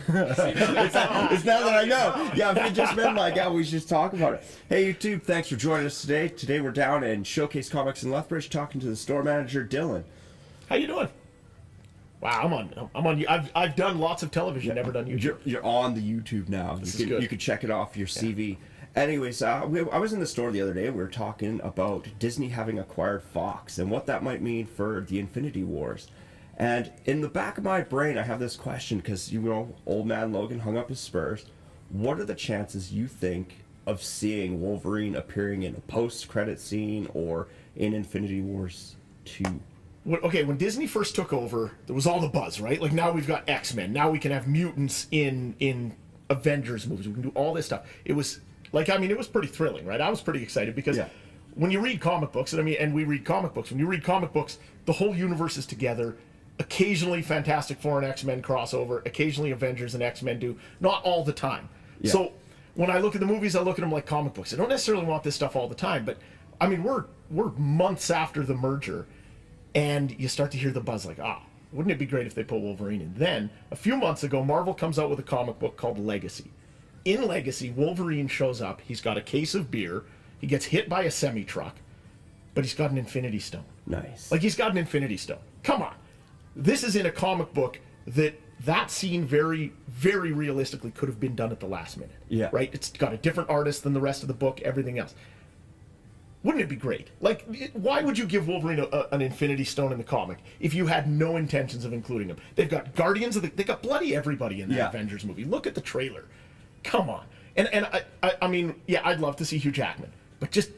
It's now that I know. Yeah, if it just been like, yeah, we should just talk about it. Hey, YouTube, thanks for joining us today. Today we're down in Showcase Comics in Lethbridge talking to the store manager, Dylan. How you doing? Wow, I'm on. I've done lots of television, never done YouTube. You're on the YouTube now. You could check it off your CV. Anyways, I was in the store the other day. We were talking about Disney having acquired Fox and what that might mean for the Infinity Wars. And in the back of my brain, I have this question because, old man Logan hung up his spurs. What are the chances you think of seeing Wolverine appearing in a post-credit scene or in Infinity Wars 2? Okay, when Disney first took over, there was all the buzz, right? Like, now we've got X-Men. Now we can have mutants in Avengers movies. We can do all this stuff. It was, it was pretty thrilling, right? I was pretty excited because when you read comic books, and we read comic books, when you read comic books, the whole universe is together. Occasionally Fantastic Four and X-Men crossover. Occasionally Avengers and X-Men do. Not all the time. Yeah. So when I look at the movies, I look at them like comic books. I don't necessarily want this stuff all the time, but I mean, we're months after the merger, and you start to hear the buzz like, wouldn't it be great if they put Wolverine in? Then, a few months ago, Marvel comes out with a comic book called Legacy. In Legacy, Wolverine shows up. He's got a case of beer. He gets hit by a semi-truck, but he's got an Infinity Stone. Nice. Like, he's got an Infinity Stone. Come on. This is in a comic book that scene very, very realistically could have been done at the last minute. Yeah. Right? It's got a different artist than the rest of the book, everything else. Wouldn't it be great? Like, why would you give Wolverine an Infinity Stone in the comic if you had no intentions of including him? They've got they've got bloody everybody in that Avengers movie. Look at the trailer. Come on. And I mean, I'd love to see Hugh Jackman, but just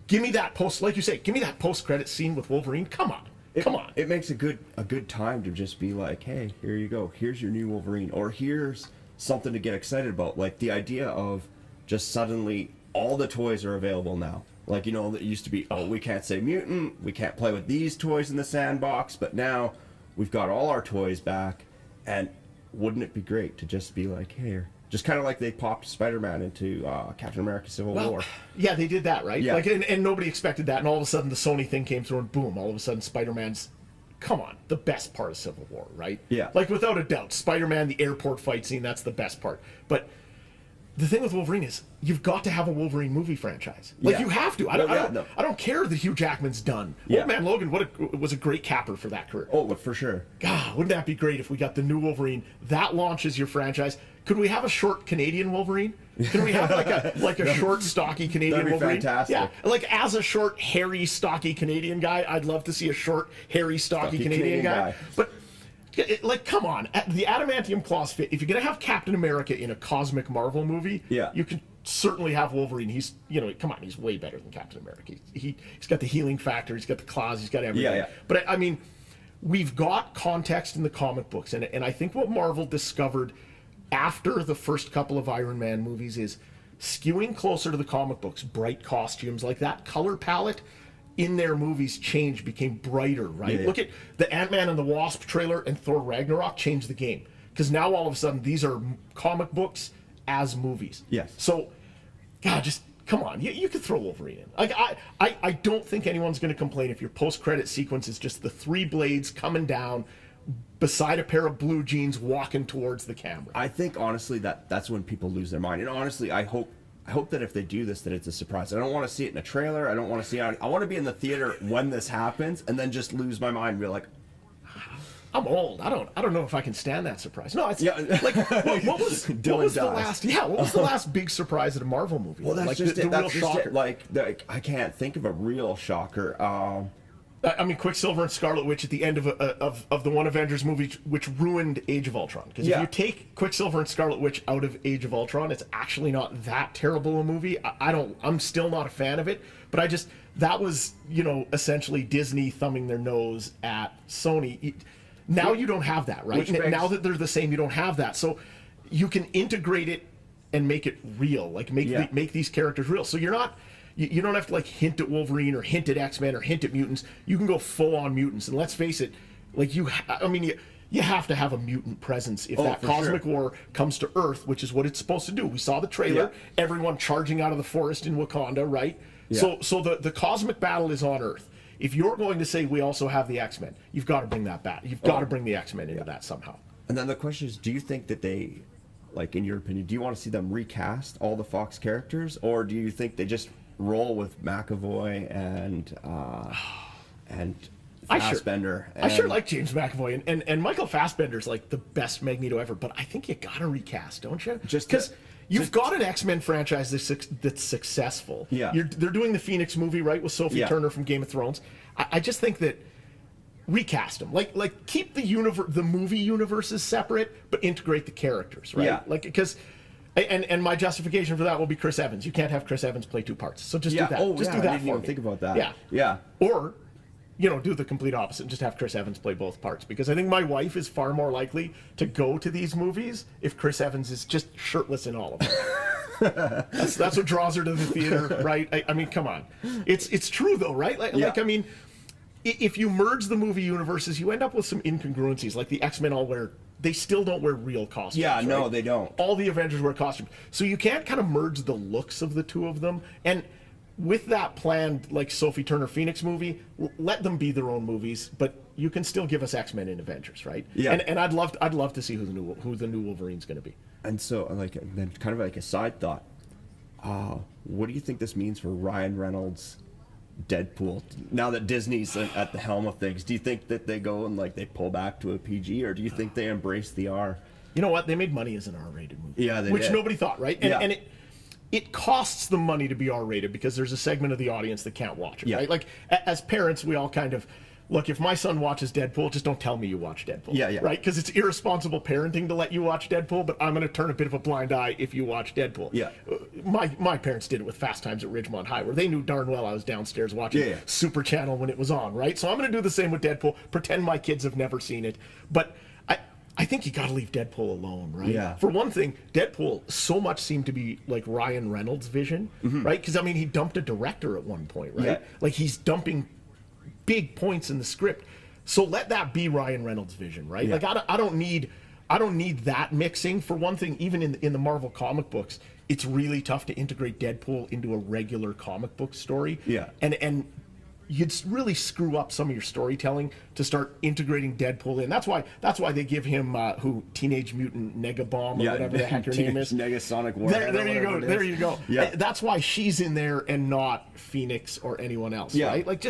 give me that like you say, give me that post-credit scene with Wolverine. Come on. Come on. It makes a good time to just be like, hey, here you go. Here's your new Wolverine. Or here's something to get excited about. Like the idea of just suddenly all the toys are available now. Like, it used to be, we can't say mutant. We can't play with these toys in the sandbox. But now we've got all our toys back. And wouldn't it be great to just be like, here. Just kind of like they popped Spider-Man into Captain America Civil War. Yeah, they did that, right? Yeah. Like, and nobody expected that, and all of a sudden the Sony thing came through, and boom, all of a sudden Spider-Man's, come on, the best part of Civil War, right? Yeah. Like, without a doubt, Spider-Man, the airport fight scene, that's the best part. But the thing with Wolverine is, you've got to have a Wolverine movie franchise. Like, you have to. I don't care that Hugh Jackman's done. Yeah. Old Man Logan was a great capper for that career. Oh, for sure. God, wouldn't that be great if we got the new Wolverine? That launches your franchise. Could we have a short Canadian Wolverine? Can we have like a short, stocky Canadian That'd be Wolverine? fantastic. Yeah, like as a short, hairy, stocky Canadian guy, I'd love to see a short, hairy, stocky Canadian guy. But come on, the adamantium claws fit. If you're gonna have Captain America in a cosmic Marvel movie, you can certainly have Wolverine. He's come on, he's way better than Captain America. He's got the healing factor. He's got the claws. He's got everything. Yeah. But I mean, we've got context in the comic books, and I think what Marvel discovered after the first couple of Iron Man movies is skewing closer to the comic books, bright costumes, like that color palette in their movies became brighter, right? Look at the Ant-Man and the Wasp trailer and Thor Ragnarok changed the game. Because now all of a sudden these are comic books as movies. Yes. So, God, just come on. You could throw Wolverine in. Like, I don't think anyone's going to complain if your post-credit sequence is just the three blades coming down beside a pair of blue jeans walking towards the camera. I think honestly that's when people lose their mind. And honestly, I hope that if they do this, that it's a surprise. I don't want to see it in a trailer. I don't want to see it. I want to be in the theater when this happens, and then just lose my mind and be like, I'm old. I don't know if I can stand that surprise. No, it's like what was the last big surprise at a Marvel movie? Well, that's like just the real shocker. I can't think of a real shocker. I mean, Quicksilver and Scarlet Witch at the end of the one Avengers movie, which ruined Age of Ultron. Because if you take Quicksilver and Scarlet Witch out of Age of Ultron, it's actually not that terrible a movie. I'm still not a fan of it. But that was essentially Disney thumbing their nose at Sony. Now you don't have that, right? Now that they're the same, you don't have that. So you can integrate it and make it real, like make these characters real. So you're not. You don't have to hint at Wolverine or hint at X-Men or hint at mutants. You can go full on mutants. And let's face it, you have to have a mutant presence if that cosmic war comes to Earth, which is what it's supposed to do. We saw the trailer, everyone charging out of the forest in Wakanda, right? Yeah. So the cosmic battle is on Earth. If you're going to say we also have the X-Men, you've got to bring that back. You've got to bring the X-Men into that somehow. And then the question is, do you think that they like, in your opinion? Do you want to see them recast all the Fox characters, or do you think they just roll with McAvoy and Fassbender? I sure like James McAvoy, and Michael Fassbender's like the best Magneto ever, but I think you gotta recast, don't you? Just because you've got an X-Men franchise that's successful. Yeah. They're doing the Phoenix movie, right, with Sophie Turner from Game of Thrones. I just think that recast them, like keep the movie universes separate, but integrate the characters, right? Yeah. Like, because. And my justification for that will be Chris Evans. You can't have Chris Evans play two parts, so just do that. Just do that. I didn't even think about that. Yeah, yeah. Or, do the complete opposite and just have Chris Evans play both parts. Because I think my wife is far more likely to go to these movies if Chris Evans is just shirtless in all of them. that's what draws her to the theater, right? I mean, come on, it's true though, right? Like I mean, if you merge the movie universes, you end up with some incongruencies. Like the X-Men all wear. They still don't wear real costumes. Yeah, no, right? they don't. All the Avengers wear costumes. So you can't kind of merge the looks of the two of them. And with that planned, like, Sophie Turner Phoenix movie, let them be their own movies, but you can still give us X-Men and Avengers, right? Yeah. And I'd love to see who the new Wolverine's going to be. And so, like, then kind of like a side thought, what do you think this means for Ryan Reynolds' Deadpool, now that Disney's at the helm of things? Do you think that they go and, like, they pull back to a PG, or do you think they embrace the R? You know what? They made money as an R-rated movie. Yeah, they which did. Nobody thought, right? And it costs them money to be R-rated because there's a segment of the audience that can't watch it, right? Like, as parents, we all kind of look, if my son watches Deadpool, just don't tell me you watch Deadpool. Yeah. Right? Because it's irresponsible parenting to let you watch Deadpool, but I'm going to turn a bit of a blind eye if you watch Deadpool. Yeah. My parents did it with Fast Times at Ridgemont High, where they knew darn well I was downstairs watching Super Channel when it was on, right? So I'm going to do the same with Deadpool, pretend my kids have never seen it. But I think you got to leave Deadpool alone, right? Yeah. For one thing, Deadpool so much seemed to be like Ryan Reynolds' vision, right? Because, I mean, he dumped a director at one point, right? Yeah. Like, he's dumping big points in the script. So let that be Ryan Reynolds' vision, right? Yeah. Like, I don't need that mixing. For one thing, even in the Marvel comic books, it's really tough to integrate Deadpool into a regular comic book story. Yeah. And you'd really screw up some of your storytelling to start integrating Deadpool in. That's why they give him Teenage Mutant Negabomb or whatever the heck her name is. Negasonic Warhead. There you go. Yeah. That's why she's in there and not Phoenix or anyone else, Yeah. right? Like,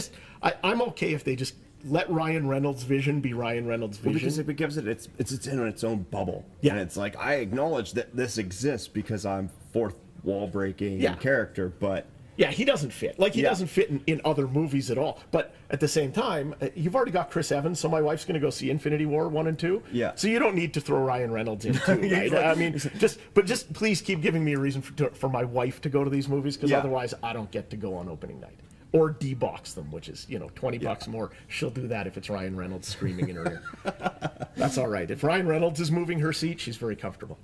I'm okay if they just let Ryan Reynolds' vision be Ryan Reynolds' vision. Well, because if it gives it, it's in its own bubble. Yeah. And it's like, I acknowledge that this exists because I'm fourth wall breaking Yeah. character, but yeah, he doesn't fit. Like, he doesn't fit in other movies at all. But at the same time, you've already got Chris Evans, so my wife's going to go see Infinity War 1 and 2. Yeah. So you don't need to throw Ryan Reynolds in too, right? I mean, just please keep giving me a reason for my wife to go to these movies, because otherwise I don't get to go on opening night. Or D-box them, which is, $20 more. She'll do that if it's Ryan Reynolds screaming in her ear. That's all right. If Ryan Reynolds is moving her seat, she's very comfortable.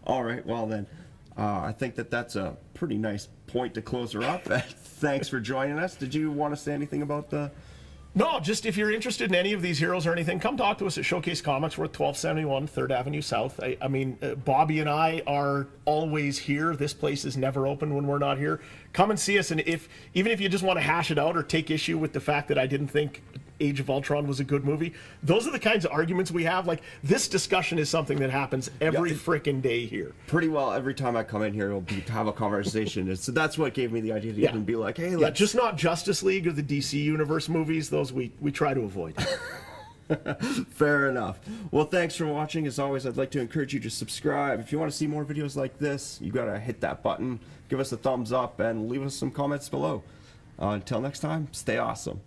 All right, well then, I think that's a pretty nice point to close her up. Thanks for joining us. Did you want to say anything about the... No, just if you're interested in any of these heroes or anything, come talk to us at Showcase Comics. We're at 1271 3rd Avenue South. I mean, Bobby and I are always here. This place is never open when we're not here. Come and see us, and even if you just want to hash it out or take issue with the fact that I didn't think Age of Ultron was a good movie, those are the kinds of arguments we have. Like, this discussion is something that happens every frickin' day here. Pretty well every time I come in here, it'll be to have a conversation. So that's what gave me the idea to even be like, hey, let's... just not Justice League or the DC Universe movies. Those we try to avoid. Fair enough. Well, thanks for watching. As always, I'd like to encourage you to subscribe. If you want to see more videos like this, you gotta hit that button, give us a thumbs up, and leave us some comments below. Until next time, stay awesome.